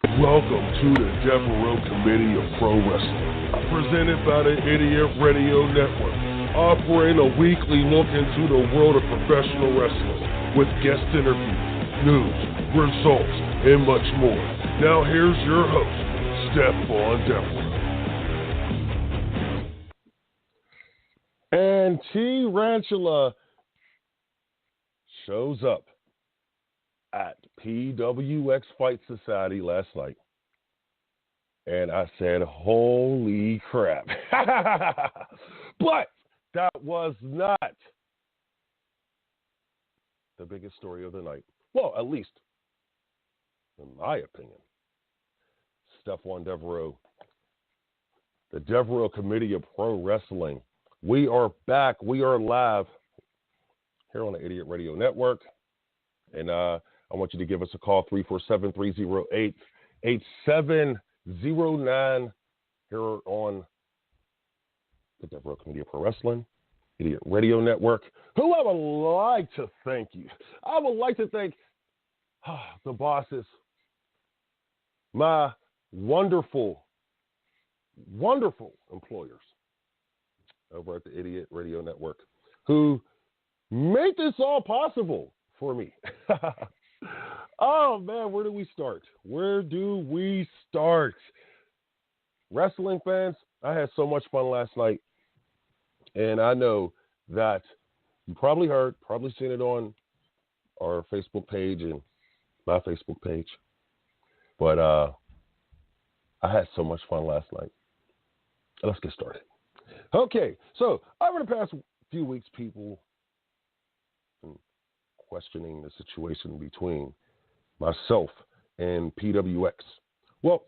Welcome to the the-devereux-committee-of-pro wrestling, presented by the Idiot Radio Network, offering a weekly look into the world of professional wrestling with guest interviews, news, results, and much more. Now here's your host, Stephon Devereux. And Tarantula shows up at PWX Fight Society last night. And I said, holy crap. But that was not the biggest story of the night. Well, at least in my opinion. Stephon Devereux, the the-devereux-committee-of-pro wrestling. We are back. We are live here on the Idiot Radio Network. And I want you to give us a call, 347-308-8709, here on the Devereux Committee-of-Pro Wrestling, Idiot Radio Network, who I would like to thank you. I would like to thank the bosses, my wonderful, wonderful employers over at the Idiot Radio Network, who made this all possible for me. Oh, man, where do we start? Where do we start? Wrestling fans, I had so much fun last night. And I know that you probably heard, probably seen it on our Facebook page and my Facebook page. But I had so much fun last night. Let's get started. Okay, so over the past few weeks, people questioning the situation between myself and PWX. Well,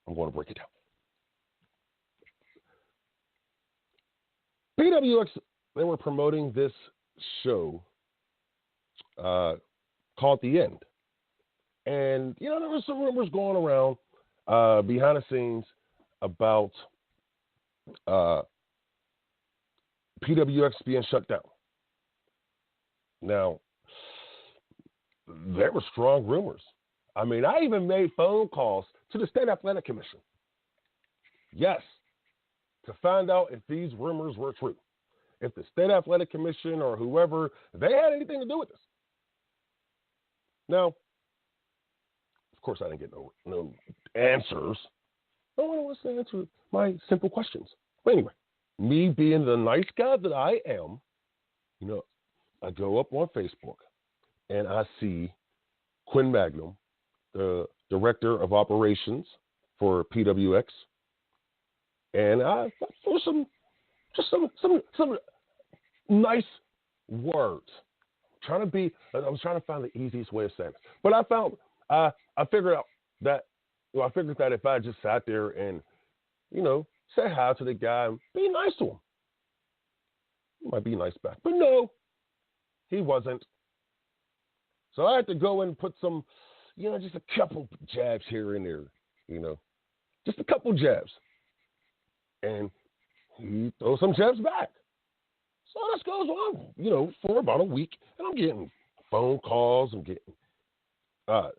I'm going to break it down. PWX, they were promoting this show called The End. And, you know, there were some rumors going around behind the scenes about PWX being shut down. Now, there were strong rumors. I mean, I even made phone calls to the State Athletic Commission. Yes, to find out if these rumors were true. If the State Athletic Commission or whoever, they had anything to do with this. Now, of course, I didn't get no answers. No one wants to answer my simple questions. But anyway, me being the nice guy that I am, you know, I go up on Facebook and I see Quinn Magnum, the director of operations for PWX, and I threw some nice words. I was trying to find the easiest way of saying it, but I figured out that if I just sat there and, you know, say hi to the guy and be nice to him, he might be nice back, but no. He wasn't. So I had to go and put some, you know, just a couple jabs here and there, you know, just a couple jabs. And he throws some jabs back. So this goes on, you know, for about a week. And I'm getting phone calls. I'm getting, I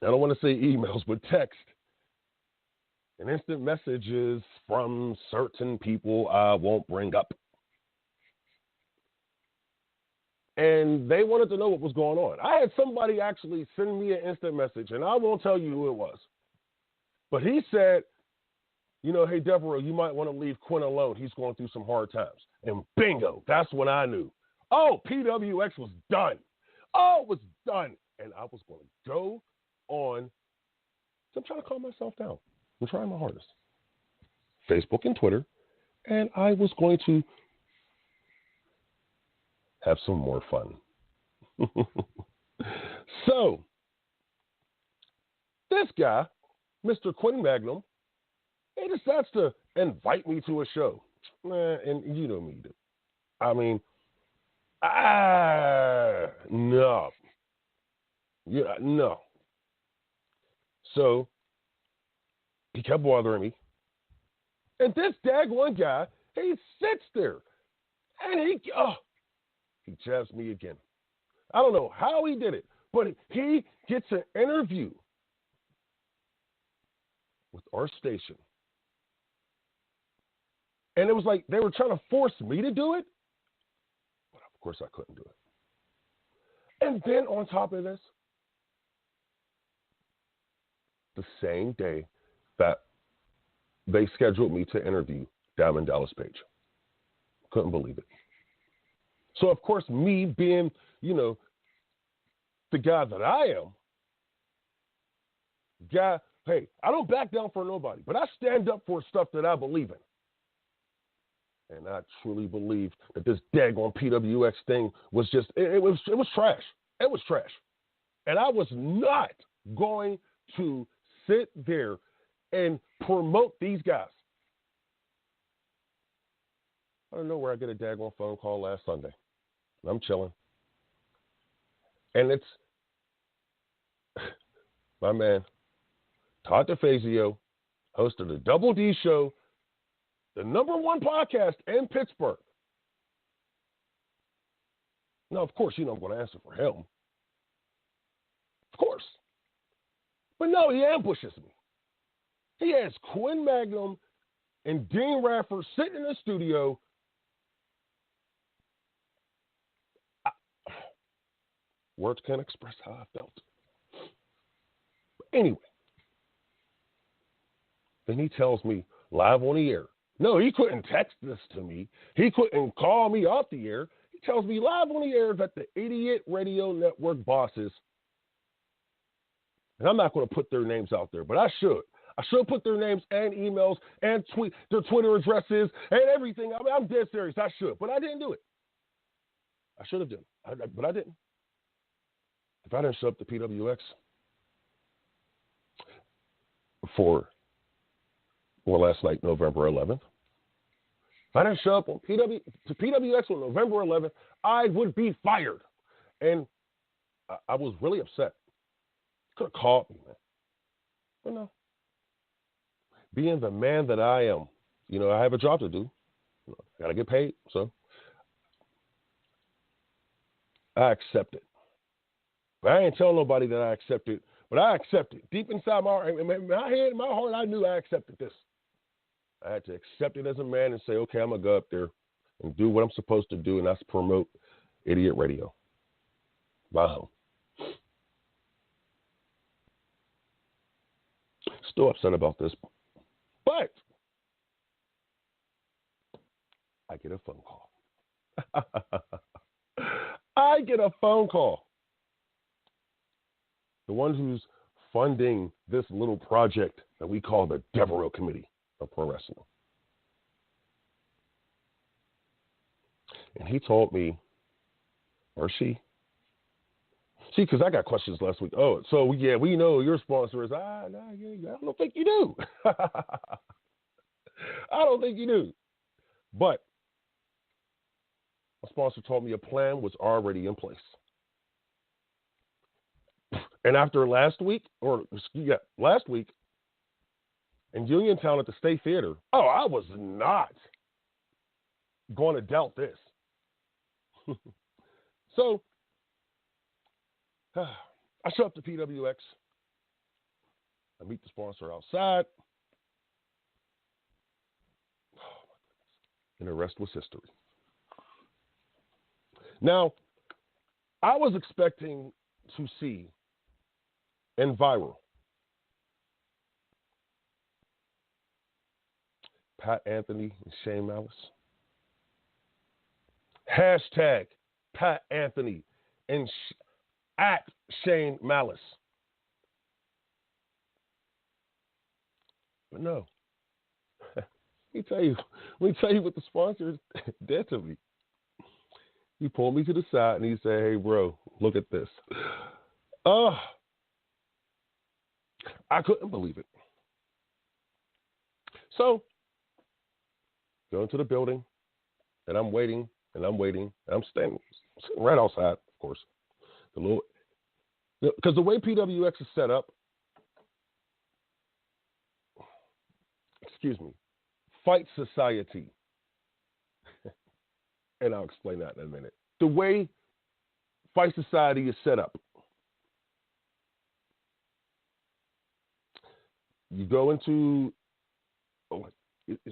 don't want to say emails, but text and instant messages from certain people I won't bring up. And they wanted to know what was going on. I had somebody actually send me an instant message, and I won't tell you who it was. But he said, you know, hey, Devereux, you might want to leave Quinn alone. He's going through some hard times. And bingo, that's when I knew. Oh, PWX was done. Oh, it was done. And I was going to go on. So I'm trying to calm myself down. I'm trying my hardest. Facebook and Twitter. And I was going to have some more fun. So, this guy, Mr. Quinn Magnum, he decides to invite me to a show. And you know me. I mean, no. Yeah, no. So, he kept bothering me. And this daggone guy, he sits there. And he jabs me again. I don't know how he did it, But he gets an interview with our station. And it was like they were trying to force me to do it. But of course I couldn't do it. And then on top of this, the same day that they scheduled me to interview Diamond Dallas Page. Couldn't believe it. So, of course, me being, the guy that I am, hey, I don't back down for nobody, but I stand up for stuff that I believe in. And I truly believe that this daggone PWX thing was just, it was trash. It was trash. And I was not going to sit there and promote these guys. I don't know where I get a daggone phone call last Sunday. I'm chilling. And it's my man, Todd DeFazio, host of the Double D Show, the #1 podcast in Pittsburgh. Now, of course, I'm going to answer for him. Of course. But no, he ambushes me. He has Quinn Magnum and Dean Radford sitting in the studio. Words can't express how I felt. Anyway, then he tells me live on the air. No, he couldn't text this to me. He couldn't call me off the air. He tells me live on the air that the Idiot Radio Network bosses, and I'm not going to put their names out there, but I should. I should put their names and emails and their Twitter addresses and everything. I mean, I'm dead serious. I should, but I didn't do it. I should have done, but I didn't. If I didn't show up to PWX last night, November 11th, if I didn't show up to PWX on November 11th, I would be fired. And I was really upset. Could have called me, man. But no. Being the man that I am, I have a job to do. I got to get paid, so I accept it. But I ain't tell nobody that I accept it, but I accept it. Deep inside my head, my heart, I knew I accepted this. I had to accept it as a man and say, okay, I'm going to go up there and do what I'm supposed to do, and that's promote Idiot Radio. Wow. Still upset about this, but I get a phone call. I get a phone call. The one who's funding this little project that we call the Devereux Committee-of-Pro Wrestling. And he told me, or she, because I got questions last week. Oh, so yeah, we know your sponsor is, I don't think you do. I don't think you do. But a sponsor told me a plan was already in place. And after last week in Uniontown at the State Theater, I was not going to doubt this. So I show up to PWX. I meet the sponsor outside. And the rest was history. Now, I was expecting to see in viral Pat Anthony and Shane Malice. Hashtag Pat Anthony and at Shane Malice. But no. Let me tell you what the sponsor did to me. He pulled me to the side and he said, hey, bro, look at this. I couldn't believe it. So, go into the building, and I'm waiting, and I'm sitting right outside, of course. Because the way PWX is set up, Fight Society, and I'll explain that in a minute. The way Fight Society is set up, you go into,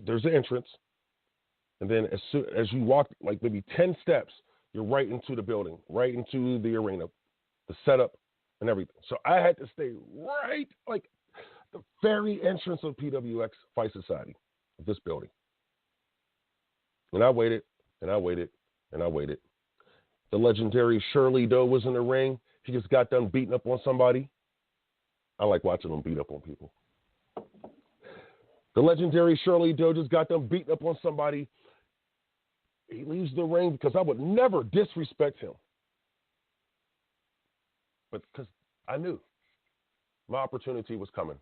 there's an entrance, and then as soon as you walk, like maybe 10 steps, you're right into the building, right into the arena, the setup and everything. So I had to stay right, like the very entrance of PWX Fight Society, of this building. And I waited, and I waited, and I waited. The legendary Shirley Doe was in the ring. He just got done beating up on somebody. I like watching him beat up on people. The legendary Shirley Doe just got done beating up on somebody. He leaves the ring because I would never disrespect him. But because I knew my opportunity was coming.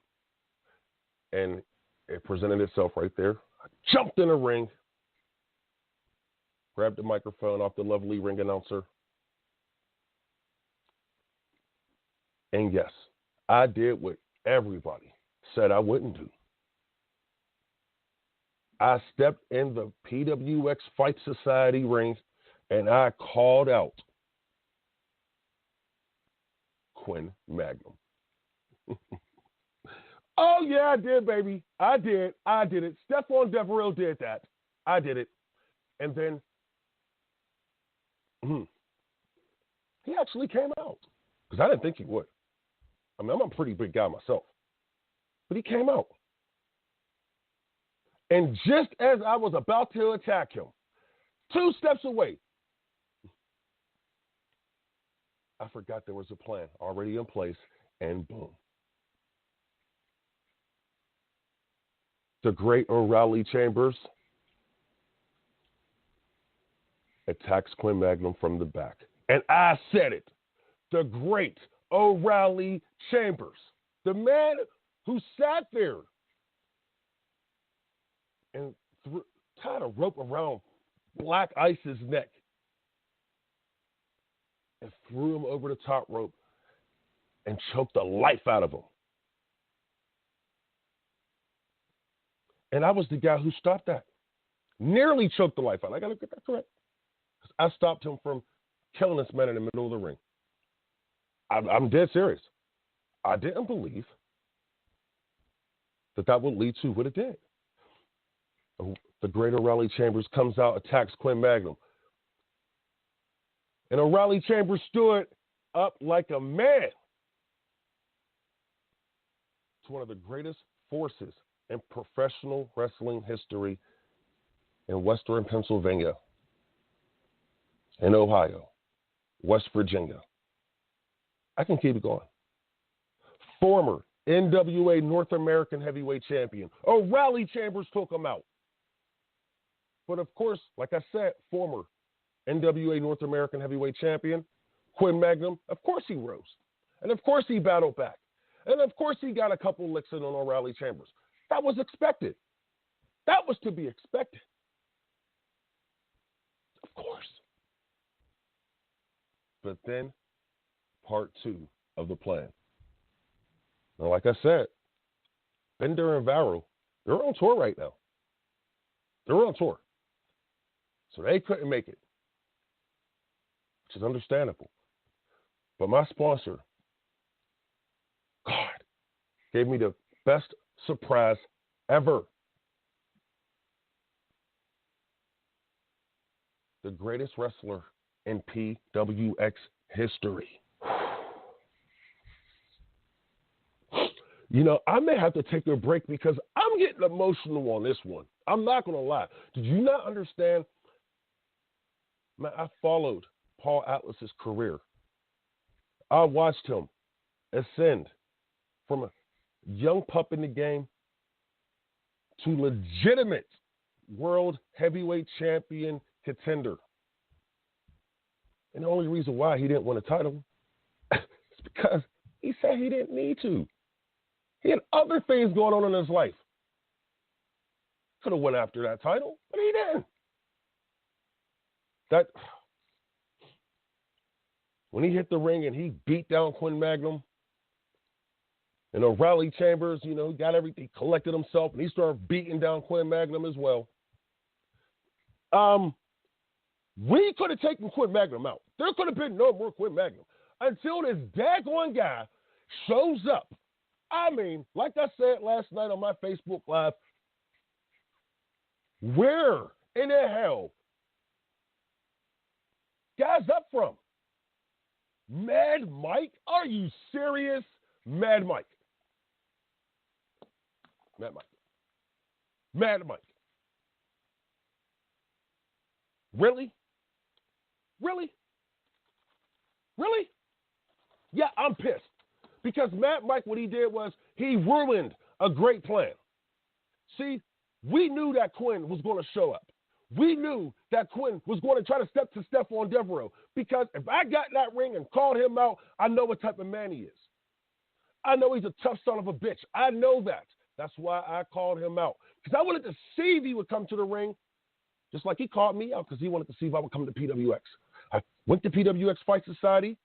And it presented itself right there. I jumped in the ring, grabbed the microphone off the lovely ring announcer. And yes, I did what everybody said I wouldn't do. I stepped in the PWX Fight Society ring and I called out Quinn Magnum. Oh, yeah, I did, baby. I did it. Stephon Devereux did that. I did it. And then he actually came out because I didn't think he would. I mean, I'm a pretty big guy myself. But he came out. And just as I was about to attack him, 2 steps away, I forgot there was a plan already in place, and boom. The great O'Reilly Chambers attacks Quinn Magnum from the back. And I said it. The great O'Reilly Chambers, the man who sat there and tied a rope around Black Ice's neck and threw him over the top rope and choked the life out of him. And I was the guy who stopped that. Nearly choked the life out. I got to get that correct. I stopped him from killing this man in the middle of the ring. I'm dead serious. I didn't believe that would lead to what it did. The great O'Reilly Chambers comes out, attacks Quinn Magnum. And O'Reilly Chambers stood up like a man. It's one of the greatest forces in professional wrestling history in Western Pennsylvania, in Ohio, West Virginia. I can keep it going. Former NWA North American Heavyweight Champion O'Reilly Chambers took him out. But of course, like I said, former NWA North American Heavyweight Champion Quinn Magnum, of course he rose. And of course he battled back. And of course he got a couple licks in on O'Reilly Chambers. That was expected. That was to be expected. Of course. But then, part 2 of the plan. Now, like I said, Bender and Varro, they're on tour right now. They're on tour. So they couldn't make it, which is understandable. But my sponsor, God, gave me the best surprise ever. The greatest wrestler in PWX history. You know, I may have to take a break because I'm getting emotional on this one. I'm not going to lie. Did you not understand? Man, I followed Paul Atlas's career. I watched him ascend from a young pup in the game to legitimate world heavyweight champion contender. And the only reason why he didn't win a title is because he said he didn't need to. He had other things going on in his life. Could have went after that title, but he didn't. When he hit the ring and he beat down Quinn Magnum, and O'Reilly Chambers, you know, he got everything, he collected himself, and he started beating down Quinn Magnum as well. We could have taken Quinn Magnum out. There could have been no more Quinn Magnum until this daggone guy shows up I mean, like I said last night on my Facebook Live, where in the hell guys up from? Mad Mike? Are you serious? Mad Mike. Mad Mike. Mad Mike. Really? Really? Really? Yeah, I'm pissed. Because Mad Mike, what he did was he ruined a great plan. See, we knew that Quinn was going to show up. We knew that Quinn was going to try to step to Stephon Devereux. Because if I got in that ring and called him out, I know what type of man he is. I know he's a tough son of a bitch. I know that. That's why I called him out. Because I wanted to see if he would come to the ring, just like he called me out because he wanted to see if I would come to PWX. I went to PWX Fight Society,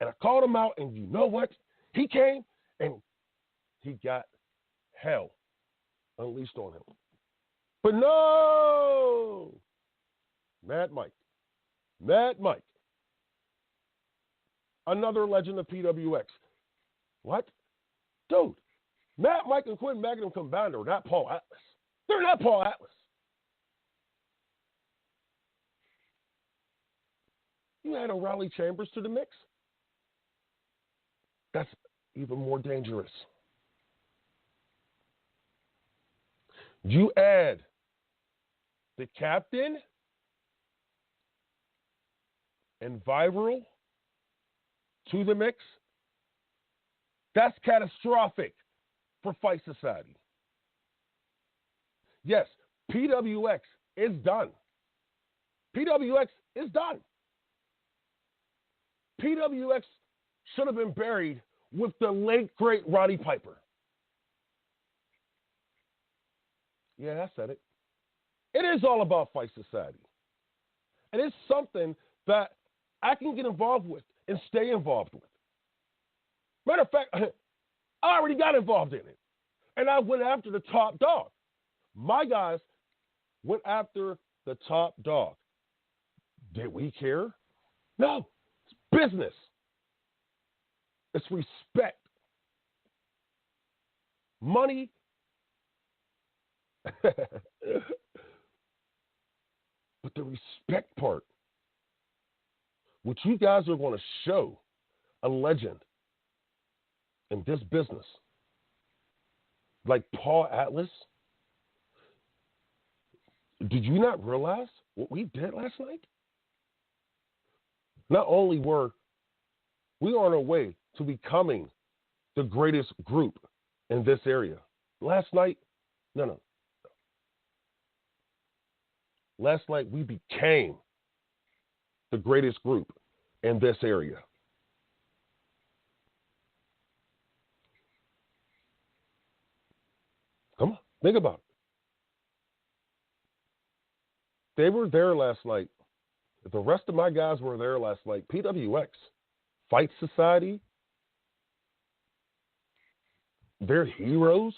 and I called him out, and you know what? He came, and he got hell unleashed on him. But no! Mad Mike. Mad Mike. Another legend of PWX. What? Dude, Mad Mike and Quinn Magnum combined are not Paul Atlas. They're not Paul Atlas. You add O'Reilly Chambers to the mix. That's even more dangerous. You add the captain and Viral to the mix. That's catastrophic for Fight Society. Yes, PWX is done. PWX is done. PWX should have been buried with the late, great Roddy Piper. Yeah, I said it. It is all about Fight Society. And it's something that I can get involved with and stay involved with. Matter of fact, I already got involved in it. And I went after the top dog. My guys went after the top dog. Did we care? No. It's business. It's respect. Money. But the respect part, which you guys are going to show a legend in this business, like Paul Atlas. Did you not realize what we did last night? Not only were we on our way to becoming the greatest group in this area. Last night, no. Last night we became the greatest group in this area. Come on, think about it. They were there last night. If the rest of my guys were there last night, PWX, Fight Society, their heroes,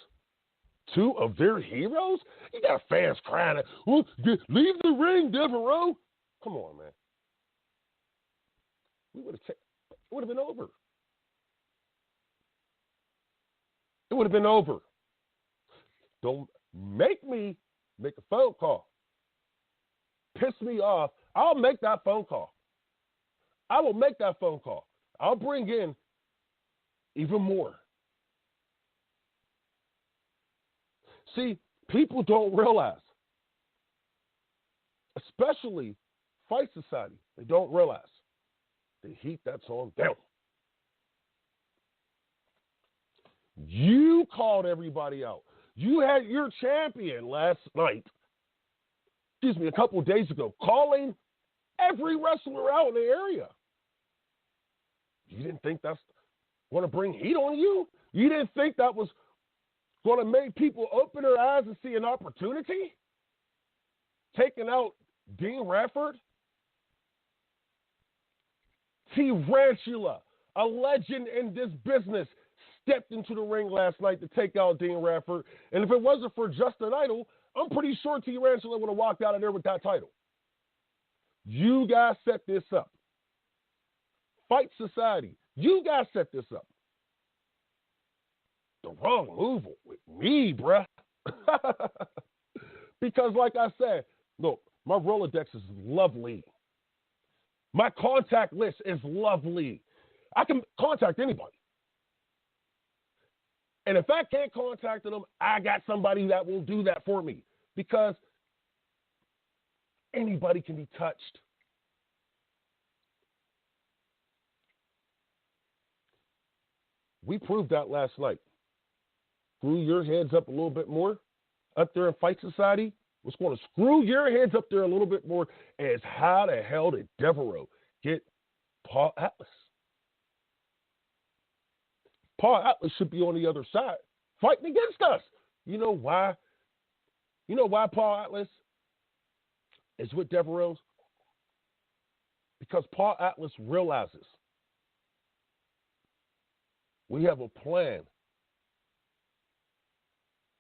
two of their heroes? You got fans crying, oh, leave the ring, Devereux. Come on, man. It would have been over. It would have been over. Don't make me make a phone call. Piss me off. I'll make that phone call. I will make that phone call. I'll bring in even more. See, people don't realize, especially Fight Society, they don't realize the heat that's on them. You called everybody out. You had your champion last night, a couple of days ago, calling every wrestler out in the area. You didn't think that's going to bring heat on you? You didn't think that was going to make people open their eyes and see an opportunity? Taking out Dean Radford? Tarantula, a legend in this business, stepped into the ring last night to take out Dean Radford. And if it wasn't for just a title, I'm pretty sure Tarantula would have walked out of there with that title. You guys set this up. Fight Society, you guys set this up. the wrong move with me, bruh. Because, like I said, look, my Rolodex is lovely. My contact list is lovely. I can contact anybody. And if I can't contact them, I got somebody that will do that for me. Because anybody can be touched. We proved that last night. Screw your heads up a little bit more up there in Fight Society. What's going to screw your heads up there a little bit more is how the hell did Devereux get Paul Atlas? Paul Atlas should be on the other side, fighting against us. You know why? You know why Paul Atlas is with Devereux? Because Paul Atlas realizes we have a plan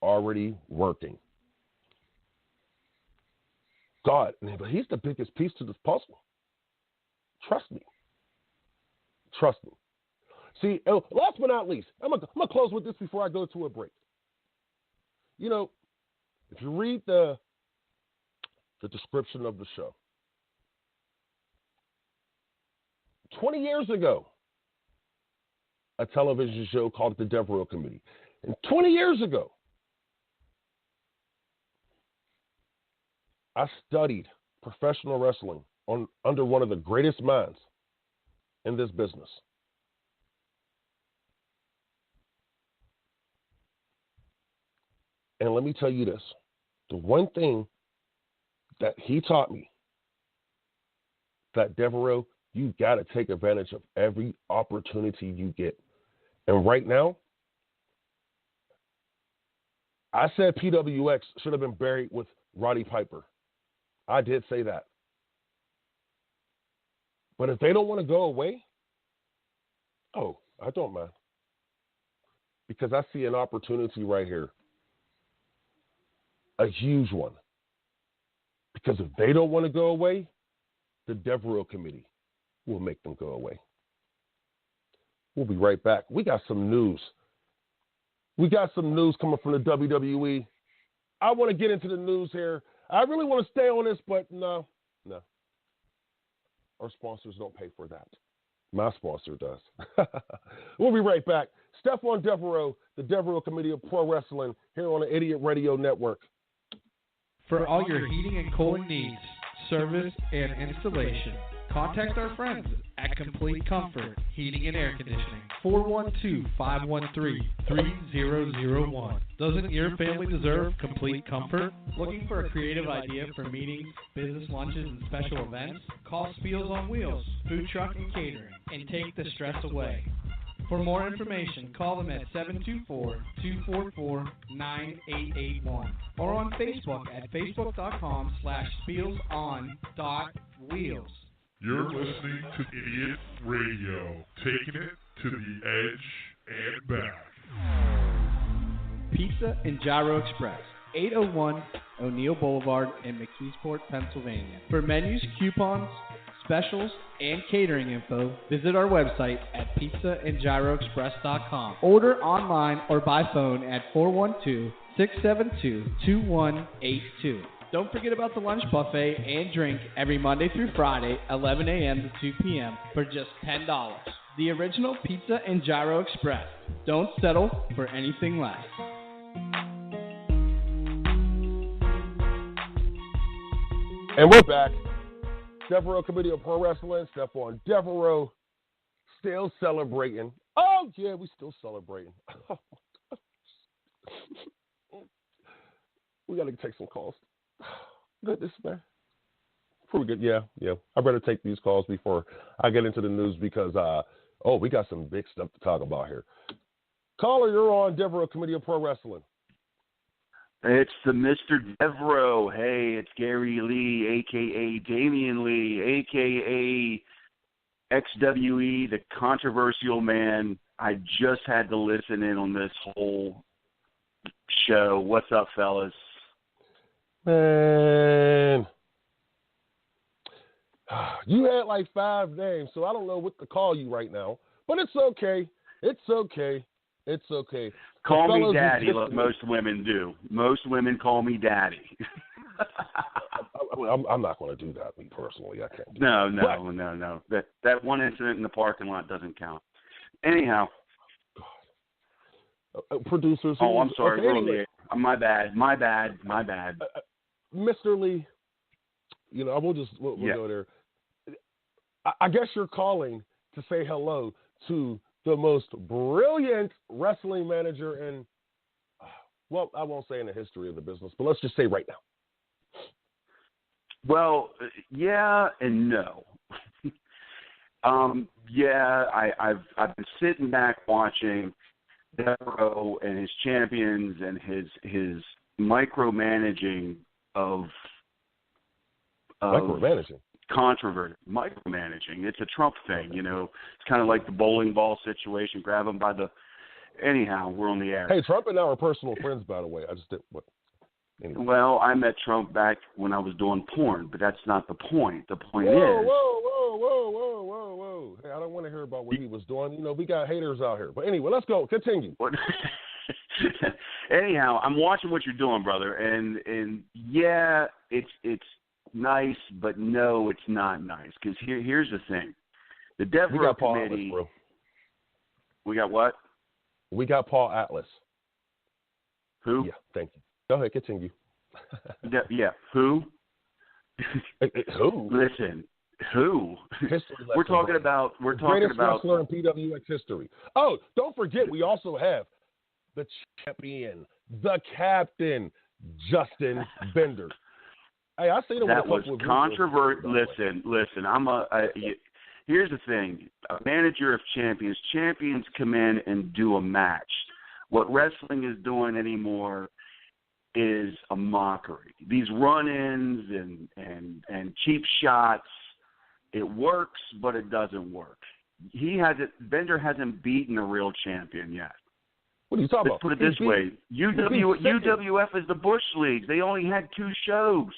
already working. God, but he's the biggest piece to this puzzle. Trust me. Trust me. See, last but not least, I'm gonna close with this before I go to a break. You know, if you read the description of the show, 20 years ago, a television show called the Devereux Committee. And 20 years ago, I studied professional wrestling under one of the greatest minds in this business. And let me tell you this. The one thing that he taught me, that Devereux, you got to take advantage of every opportunity you get. And right now, I said PWX should have been buried with Roddy Piper. I did say that. But if they don't want to go away, I don't mind. Because I see an opportunity right here. A huge one. Because if they don't want to go away, the Devereux Committee will make them go away. We'll be right back. We got some news. We got some news coming from the WWE. I want to get into the news here. I really want to stay on this, but no. Our sponsors don't pay for that. My sponsor does. We'll be right back. Stephon Devereux, the Devereux Committee-of-Pro Wrestling, here on the Idiot Radio Network. For all your heating and cooling needs, service, and installation, contact our friends at Complete Comfort Heating and Air Conditioning, 412-513-3001. Doesn't your family deserve complete comfort? Looking for a creative idea for meetings, business lunches, and special events? Call Spiels on Wheels, Food Truck and Catering, and take the stress away. For more information, call them at 724-244-9881 or on Facebook at facebook.com/spielson.wheels. You're listening to Idiot Radio, taking it to the edge and back. Pizza and Gyro Express, 801 O'Neill Boulevard in McKeesport, Pennsylvania. For menus, coupons, specials, and catering info, visit our website at pizzaandgyroexpress.com. Order online or by phone at 412-672-2182. Don't forget about the lunch buffet and drink every Monday through Friday, 11 a.m. to 2 p.m. for just $10. The original Pizza and Gyro Express. Don't settle for anything less. And we're back. Devereux Committee-of-Pro Wrestling, Stephon Devereux, still celebrating. Oh, yeah, we still celebrating. We got to take some calls. Goodness, man. Pretty good. Yeah. I better take these calls before I get into the news because, we got some big stuff to talk about here. Caller, you're on Devereux Committee-of-Pro Wrestling. It's the Mr. Devereux. Hey, it's Gary Lee, a.k.a. Damian Lee, a.k.a. XWE, the controversial man. I just had to listen in on this whole show. What's up, fellas? Man. You had like 5 names, so I don't know what to call you right now. But it's okay. It's okay. It's okay. Call me daddy. Look, most women do. Most women call me daddy. I'm not going to do that, me personally. I can't do No. That one incident in the parking lot doesn't count. Anyhow. Producers. Oh, I'm sorry. Okay, anyway. My bad. Mr. Lee, we'll go there. I guess you're calling to say hello to the most brilliant wrestling manager in, well, I won't say in the history of the business, but let's just say right now. Well, yeah and no. I've been sitting back watching Devereux and his champions and his micromanaging of micromanaging. Controversy. Micromanaging. It's a Trump thing, It's kind of like the bowling ball situation. Grab him by the. Anyhow, we're on the air. Hey, Trump and I are personal friends, by the way. I just did what. Anyway. Well, I met Trump back when I was doing porn, but that's not the point. The point is. Whoa. Hey, I don't want to hear about what he was doing. We got haters out here. But anyway, let's go. Continue. Anyhow, I'm watching what you're doing, brother, and yeah, it's nice, but no, it's not nice. Because here's the thing: the Devereux Committee. Atlas, bro. We got what? We got Paul Atlas. Who? Yeah, thank you. Go ahead, continue. Who? Who? Listen, who? We're talking about greatest wrestler in PWX history. Oh, don't forget, we also have the champion, the captain, Justin Bender. Hey, I see that was controversial. Listen. Here's the thing: a manager of champions. Champions come in and do a match. What wrestling is doing anymore is a mockery. These run-ins and cheap shots. It works, but it doesn't work. Bender hasn't beaten a real champion yet. What are you talking about? Let's put it this way: UWF is the Bush League. They only had 2 shows.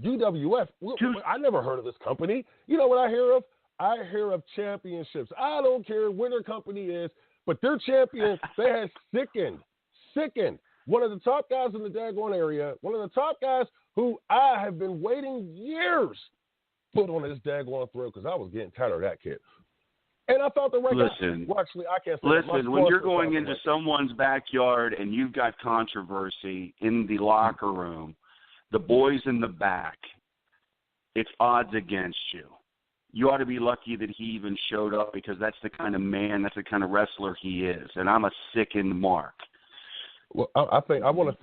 UWF? I never heard of this company. You know what I hear of? I hear of championships. I don't care where their company is, but their champions, they have sickened. One of the top guys in the daggone area, one of the top guys who I have been waiting years to put on his daggone throat because I was getting tired of that kid. And I thought the right guy. Well, actually, I can't say Listen, when you're going into someone's backyard and you've got controversy in the locker room, the boys in the back, it's odds against you. You ought to be lucky that he even showed up because that's the kind of man, that's the kind of wrestler he is. And I'm a sickened mark. Well, I want to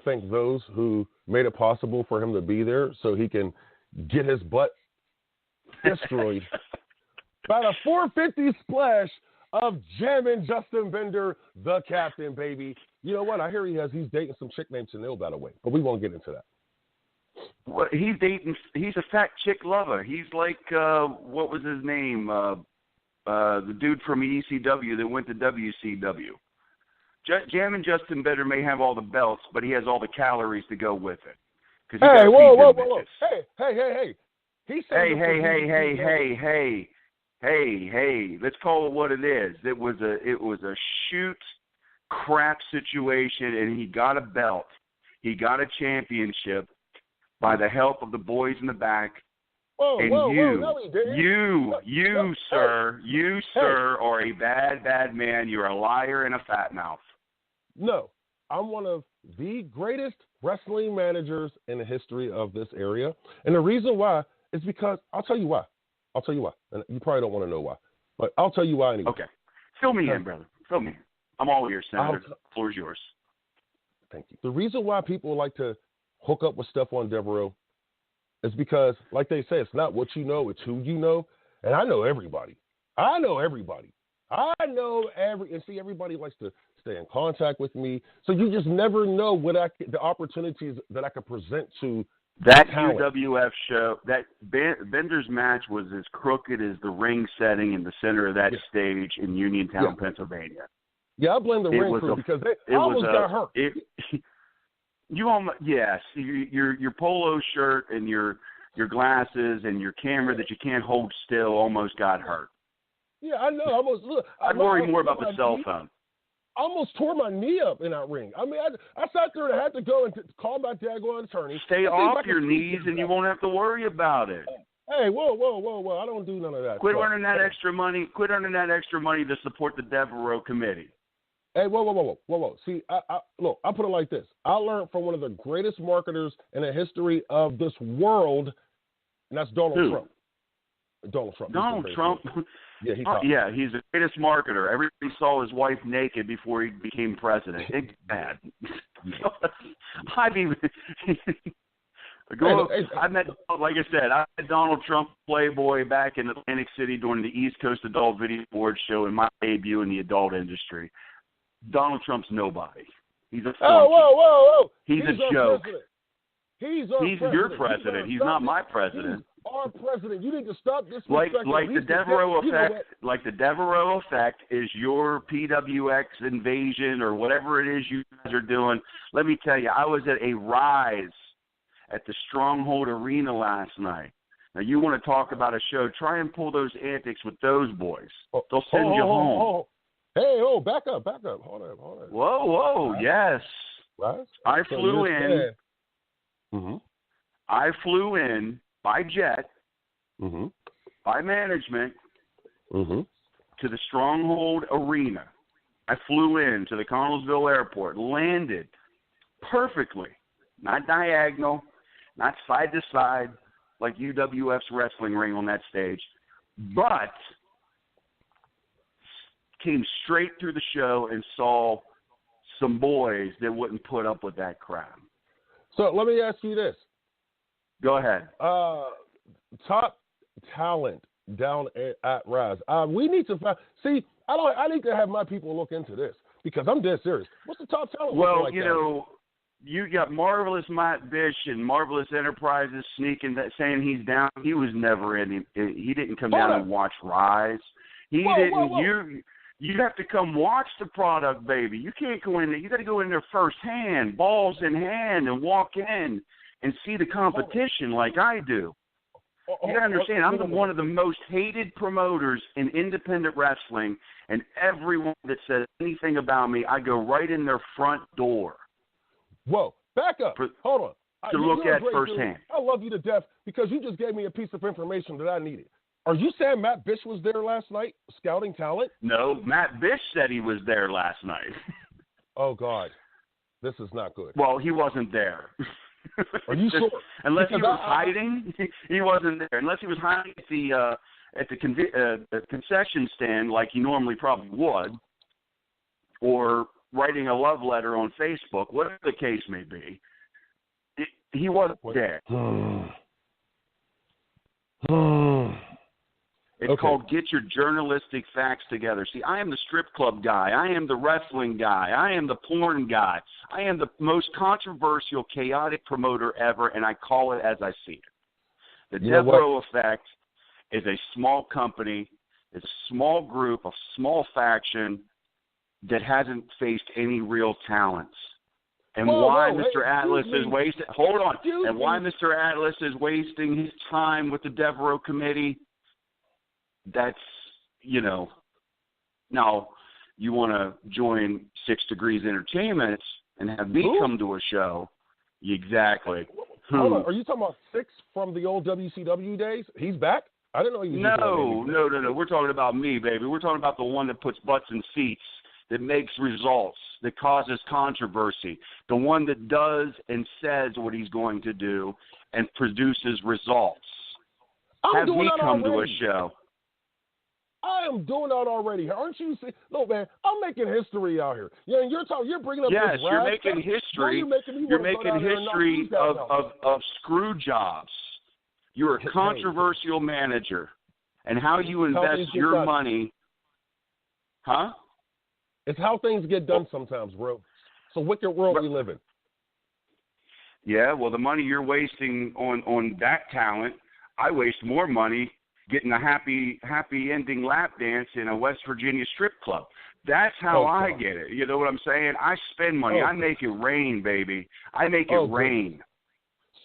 thank those who made it possible for him to be there so he can get his butt destroyed by the 450 splash of jamming Justin Bender, the captain, baby. You know what? I hear he's dating some chick named Chanel, by the way, but we won't get into that. Well, he's a fat chick lover. He's like, what was his name? The dude from ECW that went to WCW. Jamming Justin Bender may have all the belts, but he has all the calories to go with it. Hey, whoa. Hey. He said Hey. Let's call it what it is. It was a shoot crap situation, and he got a belt. He got a championship by the help of the boys in the back. You, sir, are a bad man. You're a liar and a fat mouth. No, I'm one of the greatest wrestling managers in the history of this area. And the reason why is because I'll tell you why. And you probably don't want to know why, but I'll tell you why anyway. Okay. Fill me in, brother. Fill me in. I'm all ears, Senator. The floor is yours. Thank you. The reason why people like to hook up with Stephon Devereux is because, like they say, it's not what you know, it's who you know. And I know everybody. And see, everybody likes to stay in contact with me. So you just never know the opportunities that I could present to that talent. UWF show. That Bender's match was as crooked as the ring setting in the center of that stage in Uniontown, Pennsylvania. Yeah, I blame the ring crew because they almost got hurt. Your polo shirt and your glasses and your camera that you can't hold still almost got hurt. Yeah, I know. I'd worry more about the cell phone. I almost tore my knee up in that ring. I mean, I sat there and I had to go and call my daggone attorney. Stay off your knees and you won't have to worry about it. Hey, whoa. I don't do none of that. Quit earning that extra money. Quit earning that extra money to support the Devereux Committee. Hey, whoa. See, look, I'll put it like this. I learned from one of the greatest marketers in the history of this world, and that's Donald Trump. Donald Trump? Yeah, he's the greatest marketer. Everybody saw his wife naked before he became president. It's bad. I met, like I said, I met Donald Trump, Playboy, back in Atlantic City during the East Coast Adult Video Awards show in my debut in the adult industry. Donald Trump's nobody. He's a flunky. Whoa. He's a joke. President. He's your president. He's not my president. He's our president. You need to stop this. Like the Devereux effect. Like the Devereux effect is your PWX invasion or whatever it is you guys are doing. Let me tell you, I was at a Rise at the Stronghold Arena last night. Now you want to talk about a show? Try and pull those antics with those boys. They'll send you home. Hey, back up. Hold on. Whoa, yes. Right? I flew in. Mm-hmm. I flew in by jet, by management, to the Stronghold Arena. I flew in to the Connellsville Airport, landed perfectly, not diagonal, not side to side like UWF's wrestling ring on that stage, but came straight through the show and saw some boys that wouldn't put up with that crap. So let me ask you this. Go ahead. Top talent down at Rise. We need to find. See, I need to have my people look into this because I'm dead serious. What's the top talent? Well, like you got Marvelous Matt Bish and Marvelous Enterprises sneaking that, saying he's down. He was never in. He didn't come down and watch Rise. He didn't. You have to come watch the product, baby. You can't go in there. You got to go in there firsthand, balls in hand, and walk in and see the competition like I do. You got to understand, I'm one of the most hated promoters in independent wrestling, and everyone that says anything about me, I go right in their front door. Whoa, back up. Hold on. To look at firsthand. I love you to death because you just gave me a piece of information that I needed. Are you saying Matt Bish was there last night, scouting talent? No, Matt Bish said he was there last night. Oh, God. This is not good. Well, he wasn't there. Are you sure? Unless he was hiding, he wasn't there. Unless he was hiding at the concession stand like he normally probably would, or writing a love letter on Facebook, whatever the case may be, he wasn't there. It's called Get Your Journalistic Facts Together. See, I am the strip club guy. I am the wrestling guy. I am the porn guy. I am the most controversial, chaotic promoter ever, and I call it as I see it. The Devereux Effect is a small company. It's a small group, a small faction that hasn't faced any real talents. And why Mr. Atlas is wasting – hold on. And why Mr. Atlas is wasting his time with the Devereux Committee – that's, now you want to join 6 Degrees Entertainment and have me come to a show. Exactly. Hold on. Are you talking about 6 from the old WCW days? He's back? I didn't know he was No. We're talking about me, baby. We're talking about the one that puts butts in seats, that makes results, that causes controversy, the one that does and says what he's going to do and produces results. Have me come to a show. I am doing that already. Aren't you? Look, man, I'm making history out here. Yeah, and you're bringing up. Yes, this you're making history. You're making history of screw jobs. You're a controversial manager, and how you invest your money. Huh? It's how things get done sometimes, bro. It's a wicked world we live in. Yeah, well, the money you're wasting on that talent, I waste more money getting a happy ending lap dance in a West Virginia strip club. That's how I get it. You know what I'm saying? I spend money. I make it rain, baby. I make it rain.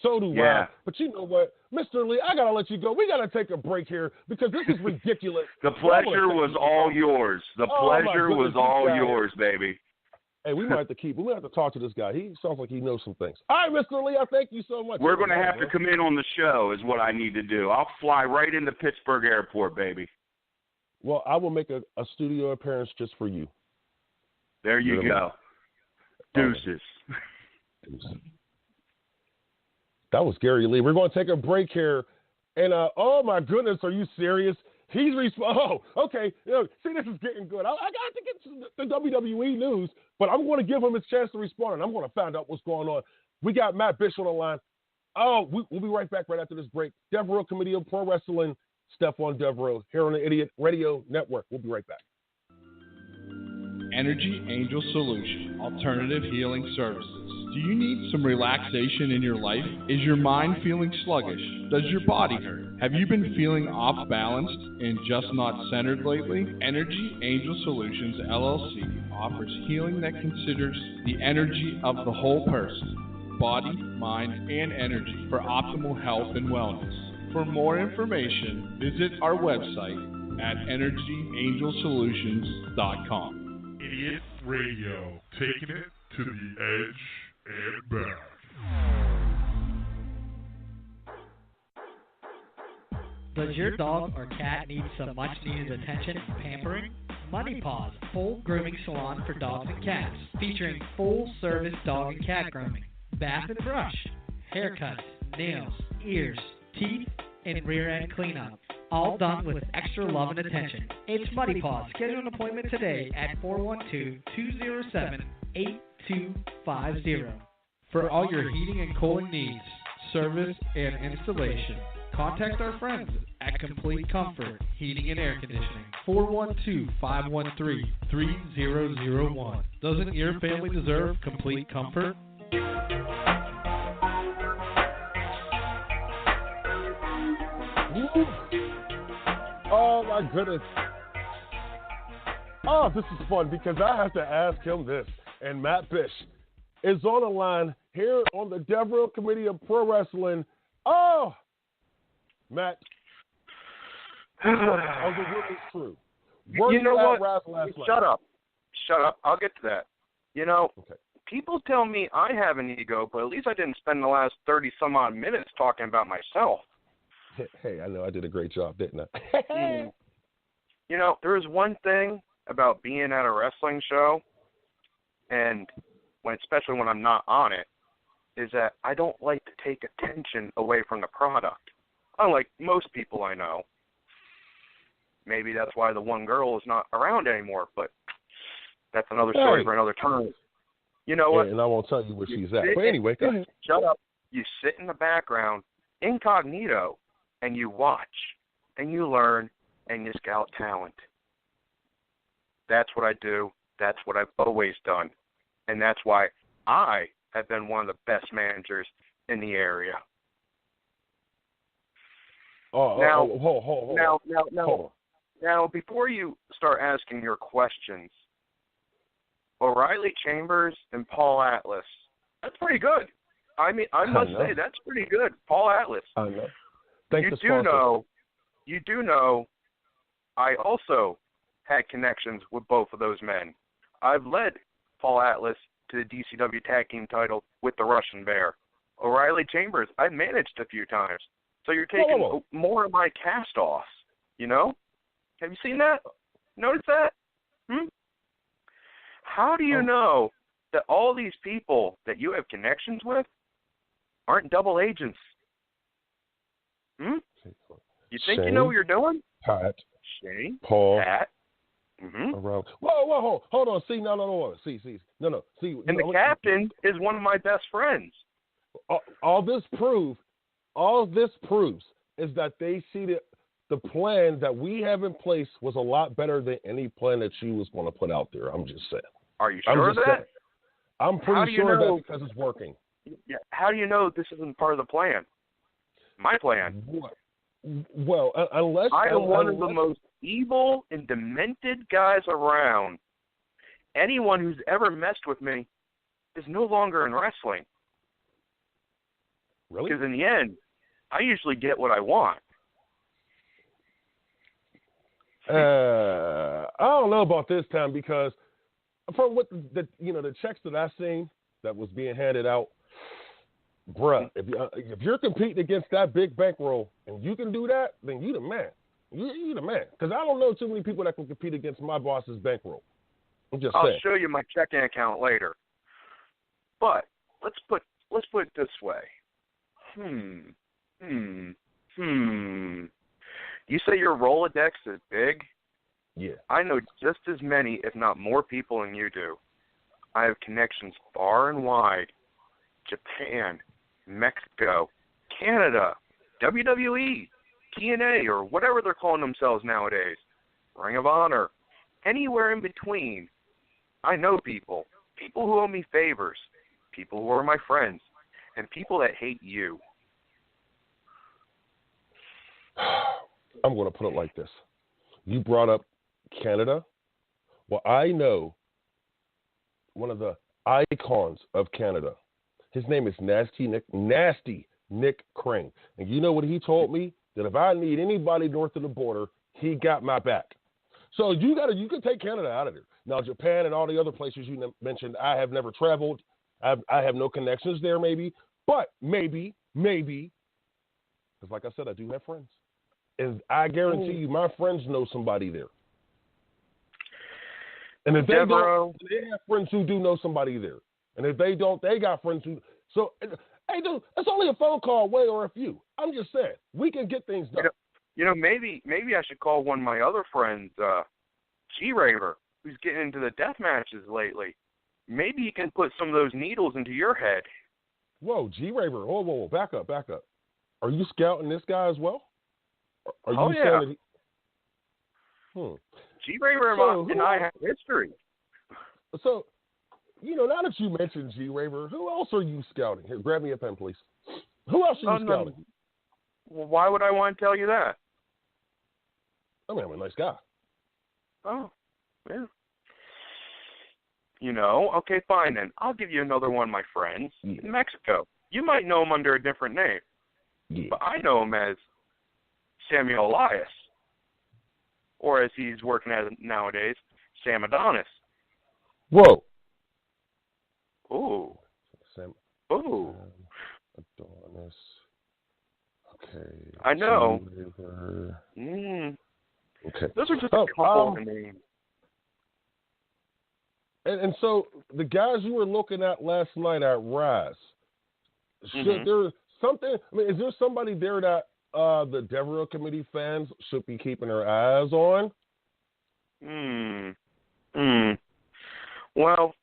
So do Yeah. I. But you know what? Mr. Lee, I got to let you go. We got to take a break here because this is ridiculous. The pleasure was all yours. The pleasure was all yours, baby. Hey, we might have to talk to this guy. He sounds like he knows some things. All right, Mr. Lee, I thank you so much. We're going to have to come in on the show is what I need to do. I'll fly right into Pittsburgh Airport, baby. Well, I will make a studio appearance just for you. There you go. Deuces. That was Gary Lee. We're going to take a break here. And, oh, my goodness, are you serious? He's okay. See, this is getting good. I got to get to the WWE news, but I'm going to give him his chance to respond, and I'm going to find out what's going on. We got Matt Bish on the line. Oh, we'll be right back right after this break. Devereux Committee-of-Pro Wrestling, Stephon Devereux, here on the Idiot Radio Network. We'll be right back. Energy Angel Solution, Alternative Healing Services. Do you need some relaxation in your life? Is your mind feeling sluggish? Does your body hurt? Have you been feeling off balance and just not centered lately? Energy Angel Solutions LLC offers healing that considers the energy of the whole person, body, mind, and energy for optimal health and wellness. For more information, visit our website at energyangelsolutions.com. Idiot Radio, taking it to the edge and back. Does your dog or cat need some much-needed attention and pampering? Money Paws, full grooming salon for dogs and cats, featuring full-service dog and cat grooming, bath and brush, haircuts, nails, ears, teeth, and rear-end cleanup. All done with extra love and attention. It's Money Paws. Schedule an appointment today at 412-207-8250. For all your heating and cooling needs, service, and installation, contact our friends at Complete Comfort Heating and Air Conditioning. 412-513-3001. Doesn't your family deserve complete comfort? Oh, my goodness. Oh, this is fun because I have to ask him this. And Matt Bish is on the line here on the Devereux Committee-of-Pro Wrestling. Oh, Matt. Oh, the women's crew. You know what? Shut up. I'll get to that. People tell me I have an ego, but at least I didn't spend the last 30-some-odd minutes talking about myself. Hey, I know I did a great job, didn't I? There is one thing about being at a wrestling show, and especially when I'm not on it, is that I don't like to take attention away from the product. Unlike most people I know. Maybe that's why the one girl is not around anymore, but that's another story for another time. You know what? And I won't tell you where she's at. But anyway, go ahead. Shut up. You sit in the background, incognito, and you watch, and you learn, and you scout talent. That's what I do. That's what I've always done. And that's why I have been one of the best managers in the area. Now, before you start asking your questions, O'Reilly Chambers and Paul Atlas, that's pretty good. I mean, I must say, that's pretty good. Paul Atlas. I know. You do know, I also had connections with both of those men. I've led Paul Atlas to the DCW Tag Team title with the Russian Bear. O'Reilly Chambers, I've managed a few times. So you're taking more of my cast-offs, Have you seen that? Notice that? How do you know that all these people that you have connections with aren't double agents? You think you know what you're doing? Pat. Shane. Paul. Pat. Around. Whoa. Hold on. See, no. See. No. See. And the captain is one of my best friends. All this proves is that they see the plan that we have in place was a lot better than any plan that she was going to put out there. I'm just saying. Are you sure of that? I'm pretty sure of that because it's working. Yeah. How do you know this isn't part of the plan? My plan. Well, unless I am one of the most evil and demented guys around. Anyone who's ever messed with me is no longer in wrestling. Really? Because in the end, I usually get what I want. I don't know about this time because from what the checks that I seen that was being handed out, bruh, if you're competing against that big bankroll and you can do that, then you the man. You the man. Because I don't know too many people that can compete against my boss's bankroll. I'm just saying. I'll show you my checking account later. But let's put it this way. You say your Rolodex is big? Yeah. I know just as many, if not more people than you do. I have connections far and wide. Japan, Mexico, Canada, WWE, TNA, or whatever they're calling themselves nowadays, Ring of Honor, anywhere in between. I know people who owe me favors, people who are my friends, and people that hate you. I'm going to put it like this. You brought up Canada. Well, I know one of the icons of Canada. His name is Nasty Nick Crane. And you know what he told me? That if I need anybody north of the border, he got my back. So you can take Canada out of there. Now, Japan and all the other places you mentioned, I have never traveled. I have no connections there, maybe. But maybe, because like I said, I do have friends. And I guarantee you my friends know somebody there. And if they don't, they have friends who do know somebody there. And if they don't, they got friends who. So, hey, dude, it's only a phone call away or a few. I'm just saying, we can get things done. Maybe I should call one of my other friends, G-Raver, who's getting into the death matches lately. Maybe he can put some of those needles into your head. Whoa, G-Raver, whoa, back up. Are you scouting this guy as well? Are you saying that G-Raver and I have history. So, now that you mentioned G-Raver, who else are you scouting? Here, grab me a pen, please. Who else are you scouting? Well, why would I want to tell you that? I mean, I'm a nice guy. Oh, yeah. Okay, fine then. I'll give you another one of my friends in Mexico. You might know him under a different name. Yeah. But I know him as Samuel Elias. Or as he's working as nowadays, Sam Adonis. Whoa. Ooh. Ooh. Adonis. Okay. I know. Okay. Those are just a couple of names. And so the guys you were looking at last night at Rise, should there something? I mean, is there somebody there that the Devereux Committee fans should be keeping their eyes on? Well,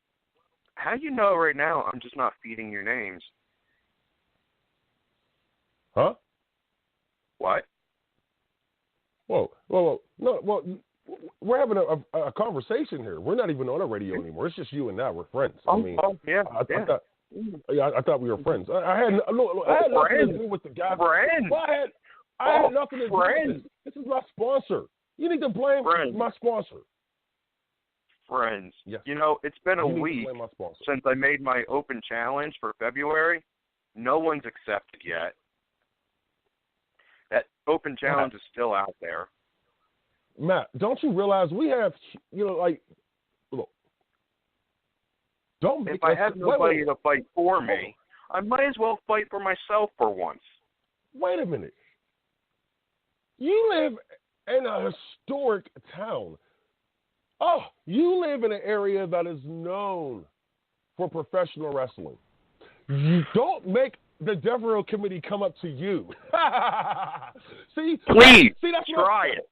how do you know right now I'm just not feeding your names? Huh? What? Whoa. No, well, we're having a conversation here. We're not even on a radio anymore. It's just you and I. We're friends. I thought we were friends. I had nothing to do with the guy. Friends. Well, I had nothing to do with this. This is my sponsor. You need to blame my sponsor. Friends. Yes. It's been a week since I made my open challenge for February. No one's accepted yet. That open challenge is still out there. Matt, don't you realize we have, look, don't make if I have nobody to fight for me, I might as well fight for myself for once. Wait a minute. You live in a historic town. Oh, you live in an area that is known for professional wrestling. You don't make the Devereux Committee come up to you. Please try it.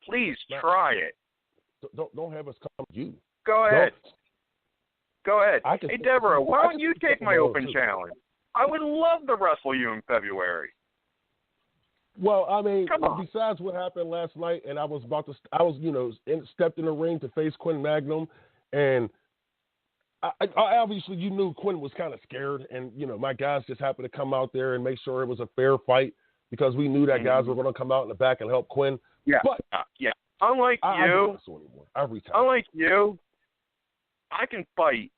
Please try it. Don't have us come to you. Go ahead. Hey, Devereux, why don't you take my open challenge? I would love to wrestle you in February. Well, I mean, besides what happened last night, and I was stepped in the ring to face Quinn Magnum, and I obviously you knew Quinn was kind of scared, and my guys just happened to come out there and make sure it was a fair fight because we knew that guys were going to come out in the back and help Quinn. Yeah, but unlike you, I can fight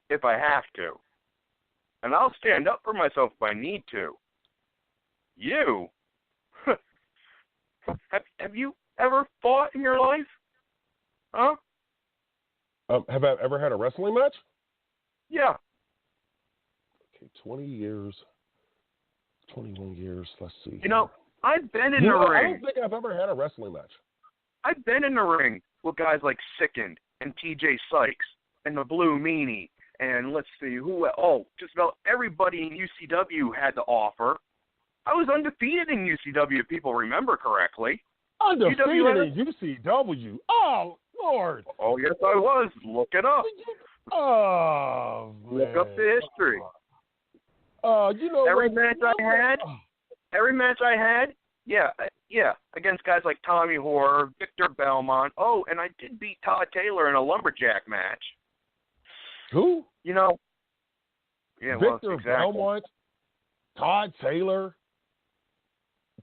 if I have to. and I'll stand up for myself if I need to. You? Have you ever fought in your life? Huh? Have I ever had a wrestling match? Yeah. Okay, 20 years, 21 years. Let's see. You know, I've been in the I ring. don't think I've ever had a wrestling match. I've been in the ring with guys like Sickened and TJ Sykes and the Blue Meanie and let's see just about everybody in UCW had to offer. I was undefeated in UCW, if people remember correctly. Undefeated in UCW? Oh, Lord. Oh, yes, I was. Look it up. Oh, man. Look up the history. You know every match I had, yeah, against guys like Tommy Hoare, Victor Belmont. Oh, and I did beat Todd Taylor in a lumberjack match. Who? You know, yeah, Victor exactly. Belmont, Todd Taylor,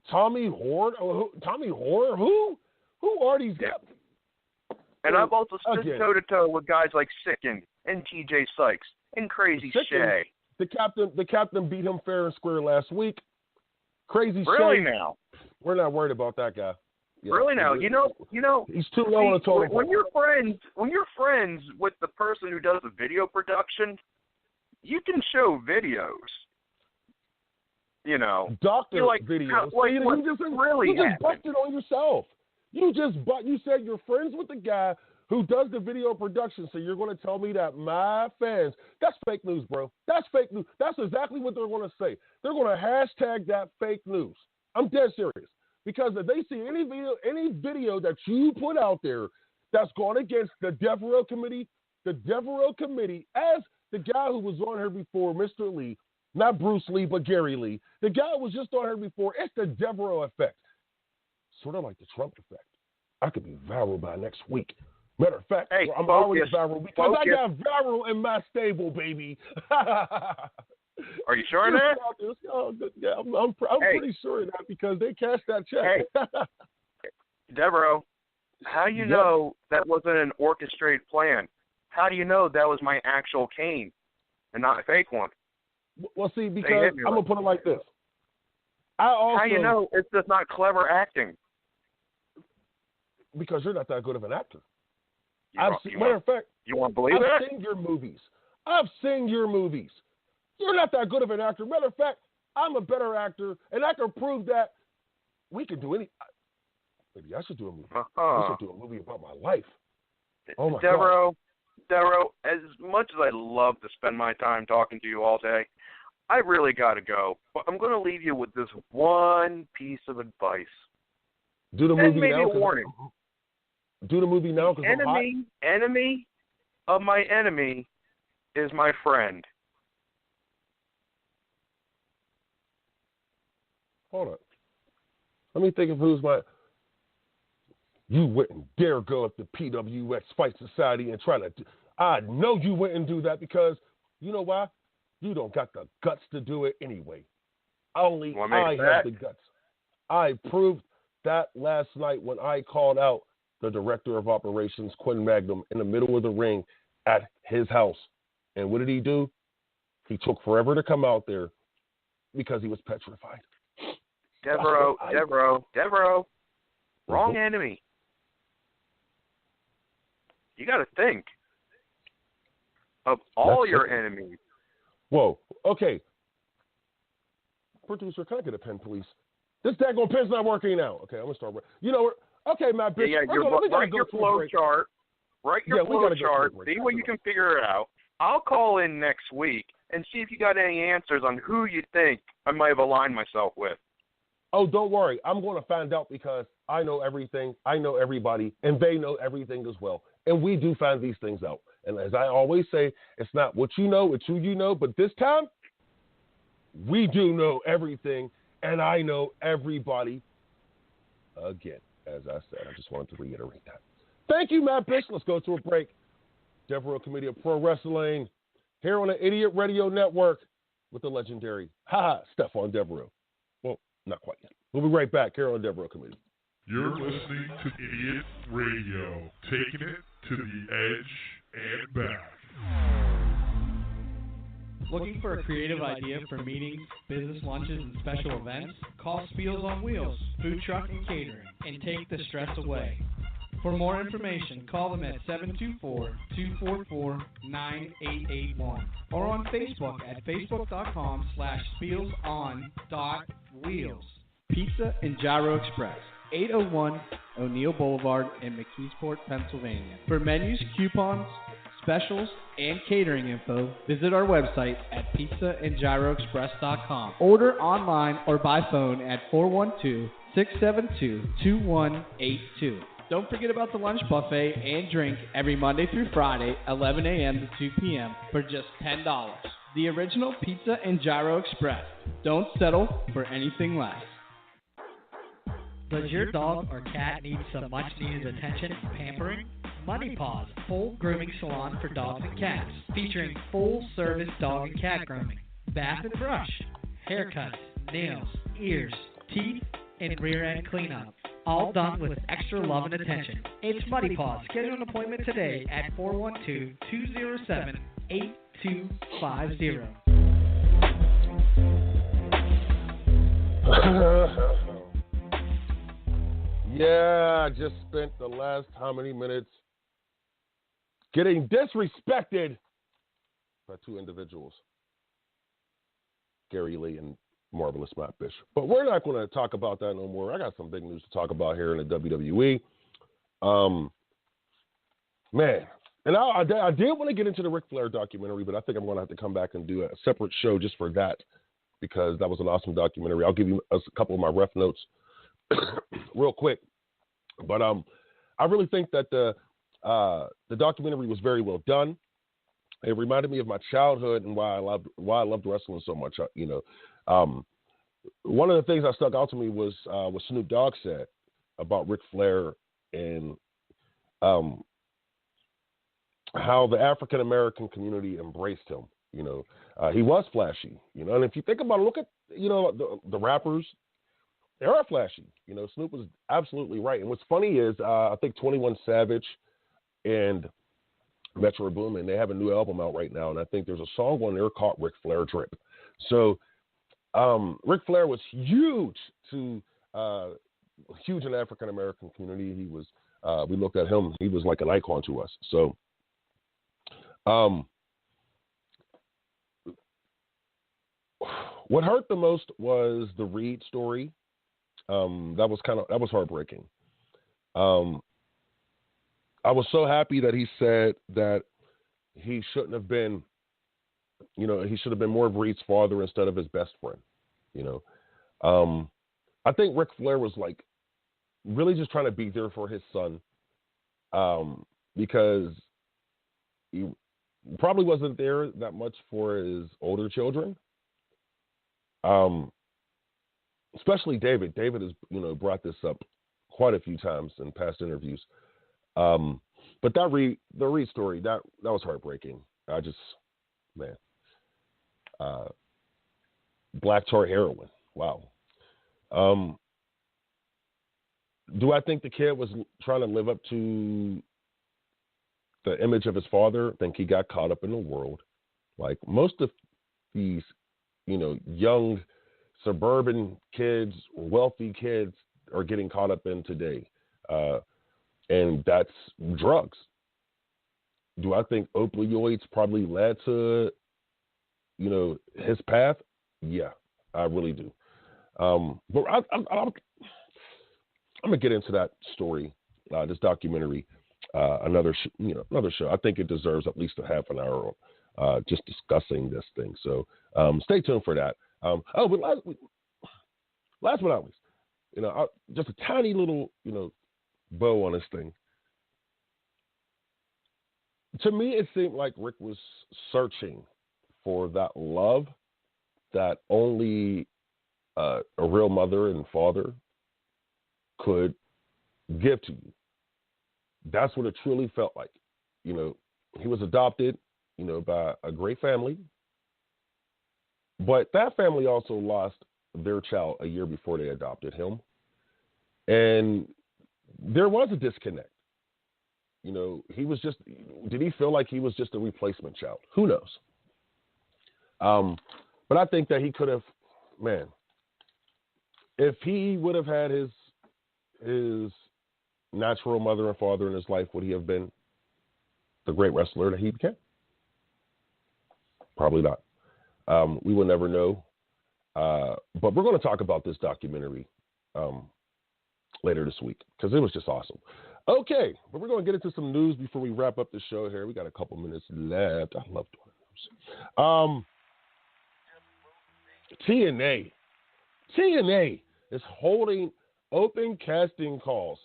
Tommy Hoare. Tommy Hoare? Who? Who are these guys? And I've also stood toe-to-toe with guys like Sickened and TJ Sykes and Crazy Shay. The captain beat him fair and square last week. Crazy Shay. Really now? We're not worried about that guy. Yeah, really now? You know. He's too low on the totem pole. When you're friends with the person who does the video production, you can show videos. You know, doctor videos. You just busted on yourself. You said you're friends with the guy who does the video production, so you're going to tell me that my fans, that's fake news, bro. That's fake news. That's exactly what they're going to say. They're going to hashtag that fake news. I'm dead serious. Because if they see any video that you put out there that's gone against the Devereux Committee, as the guy who was on here before, Mr. Lee, not Bruce Lee, but Gary Lee, the guy who was just on here before, it's the Devereux effect. Sort of like the Trump effect. I could be viral by next week. Matter of fact, I'm already viral because I got viral in my stable, baby. Are you sure of that? Yeah, I'm pretty sure of that because they cashed that check. Hey, Devereux, how do you know that wasn't an orchestrated plan? How do you know that was my actual cane and not a fake one? Well, see, because I'm going to put it like this. How do you know it's just not clever acting? Because you're not that good of an actor. Matter of fact, you want to believe that? I've seen your movies. You're not that good of an actor. Matter of fact, I'm a better actor, and I can prove that we can do any. Maybe I should do a movie. I should do a movie about my life. Oh my God. Devereux, as much as I love to spend my time talking to you all day, I really got to go. But I'm going to leave you with this one piece of advice. Do the movie maybe now. A warning. Do the movie now because enemy of my enemy is my friend. Hold on. Let me think of who's my. You wouldn't dare go up to PWX Fight Society and try to. I know you wouldn't do that because you know why? You don't got the guts to do it anyway. Only I have the guts. I proved that last night when I called out the director of operations, Quinn Magnum, in the middle of the ring at his house. And what did he do? He took forever to come out there because he was petrified. Devereux. Wrong enemy. You got to think of all your enemies. Whoa. Okay. Producer, can I get a pen, please? This daggone pen's not working now. Okay, I'm going to start. You know what? Okay, my bitch. Write your flow chart. See what you can figure it out. I'll call in next week and see if you got any answers on who you think I might have aligned myself with. Oh, don't worry. I'm going to find out because I know everything. I know everybody, and they know everything as well. And we do find these things out. And as I always say, it's not what you know, it's who you know. But this time, we do know everything, and I know everybody again. As I said, I just wanted to reiterate that. Thank you, Matt Bish. Let's go to a break. Committee-of-Pro Wrestling here on the Idiot Radio Network with the legendary Stephon Devereux. Well, not quite yet. We'll be right back here on Devereux Committee. You're listening to Idiot Radio, taking it to the edge and back. Looking for a creative idea for meetings, business lunches, and special events? Call Spiels on Wheels, Food Truck and Catering, and take the stress away. For more information, call them at 724-244-9881 or on Facebook at facebook.com/spielson.wheels. Pizza and Gyro Express, 801 O'Neill Boulevard in McKeesport, Pennsylvania. For menus, coupons, specials, and catering info, visit our website at pizzaandgyroexpress.com. Order online or by phone at 412-672-2182. Don't forget about the lunch buffet and drink every Monday through Friday, 11 a.m. to 2 p.m. for just $10. The original Pizza and Gyro Express. Don't settle for anything less. Does your dog or cat need some much-needed attention and pampering? Money Paws, full grooming salon for dogs and cats, featuring full-service dog and cat grooming, bath and brush, haircuts, nails, ears, teeth, and rear-end cleanup. All done with extra love and attention. It's Money Paws. Schedule an appointment today at 412-207-8250. Yeah, I just spent the last how many minutes getting disrespected by two individuals, Gary Lee and Marvelous Matt Bishop. But we're not going to talk about that no more. I got some big news to talk about here in the WWE. Man, and I did want to get into the Ric Flair documentary, but I think I'm going to have to come back and do a separate show just for that because that was an awesome documentary. I'll give you a couple of my ref notes real quick. But I really think that the documentary was very well done. It reminded me of my childhood and why I loved wrestling so much. One of the things that stuck out to me was what Snoop Dogg said about Ric Flair and how the African American community embraced him. He was flashy. And if you think about it, look at the rappers. They are flashy. Snoop was absolutely right. And what's funny is I think 21 Savage and Metro Boomin, they have a new album out right now, and I think there's a song on there called Ric Flair Drip. So Ric Flair was huge in the African American community. He was. We looked at him; he was like an icon to us. So, what hurt the most was the Reed story. That was heartbreaking. I was so happy that he said that he shouldn't have been, he should have been more of Reed's father instead of his best friend. I think Ric Flair was like really just trying to be there for his son, because he probably wasn't there that much for his older children. Especially David. David has, brought this up quite a few times in past interviews. But the Reed story, that was heartbreaking. Black tar heroin. Wow. Do I think the kid was trying to live up to the image of his father? I think he got caught up in the world. Like most of these, young suburban kids, wealthy kids are getting caught up in today. And that's drugs. Do I think opioids probably led to, his path? Yeah, I really do. But I'm going to get into that story, this documentary, another show. I think it deserves at least a half an hour just discussing this thing. So stay tuned for that. But last but not least, just a tiny little, bow on this thing. To me, it seemed like Rick was searching for that love that only a real mother and father could give to you. That's what it truly felt like. He was adopted, by a great family. But that family also lost their child a year before they adopted him. And there was a disconnect. Did he feel like he was just a replacement child? Who knows? But I think that he could have, man, if he would have had his natural mother and father in his life, would he have been the great wrestler that he became? Probably not. We will never know. But we're going to talk about this documentary later this week because it was just awesome. Okay, but we're going to get into some news before we wrap up the show here. We got a couple minutes left. I love doing news. TNA is holding open casting calls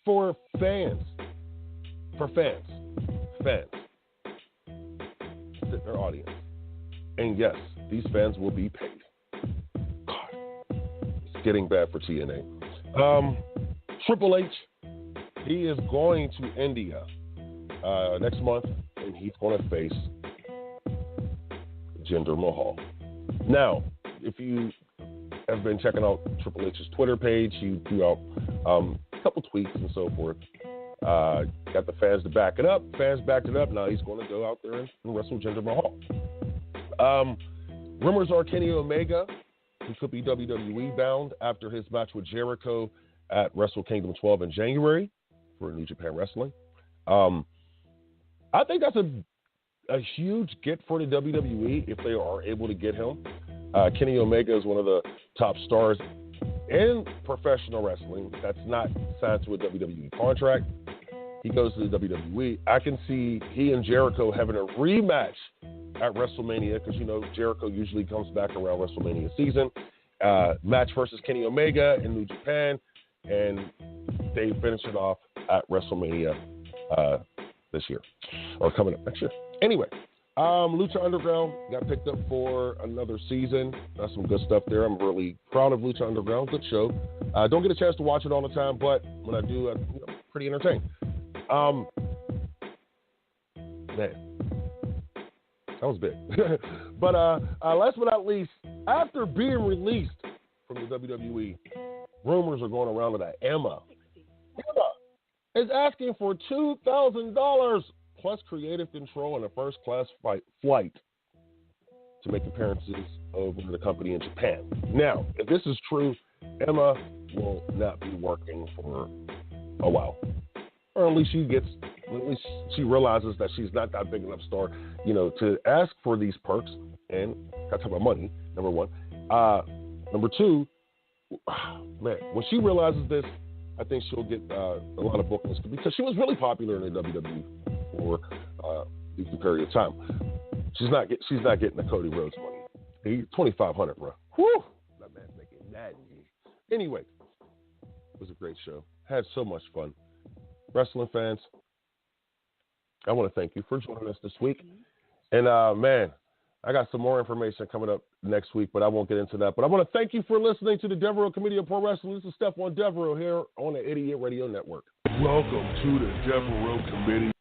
for fans. Their audience. And yes, these fans will be paid. God, it's getting bad for TNA. Triple H, he is going to India next month, and he's going to face Jinder Mahal. Now, if you have been checking out Triple H's Twitter page, he threw out a couple tweets and so forth. Got the fans to back it up. Fans backed it up. Now he's going to go out there and wrestle Jinder Mahal. Rumors are Kenny Omega, who could be WWE bound after his match with Jericho at Wrestle Kingdom 12 in January for New Japan Wrestling. I think that's a huge get for the WWE if they are able to get him. Kenny Omega is one of the top stars in professional wrestling that's not signed to a WWE contract. He goes to the WWE. I can see he and Jericho having a rematch at WrestleMania because, you know, Jericho usually comes back around WrestleMania season. Match versus Kenny Omega in New Japan, and they finish it off at WrestleMania this year, or coming up next year. Anyway, Lucha Underground got picked up for another season. That's some good stuff there. I'm really proud of Lucha Underground. Good show. Don't get a chance to watch it all the time, but when I do, I'm pretty entertained. Man, that was big. But last but not least, after being released from the WWE, rumors are going around that Emma is asking for $2,000 plus creative control and a first-class flight to make appearances over the company in Japan. Now, if this is true, Emma will not be working for a while. Or at least she realizes that she's not that big enough star, you know, to ask for these perks and got to talk about money, number one. Number two, man, when she realizes this, I think she'll get a lot of bookings because she was really popular in the WWE for a decent period of time. She's not getting the Cody Rhodes money. $2,500, bro. Whew, that man's making that. Anyway, it was a great show. Had so much fun. Wrestling fans, I want to thank you for joining us this week. And, man, I got some more information coming up next week, but I won't get into that. But I want to thank you for listening to the Devereux Committee-of-Pro This is Stephon Devereux here on the Idiot Radio Network. Welcome to the Devereux Committee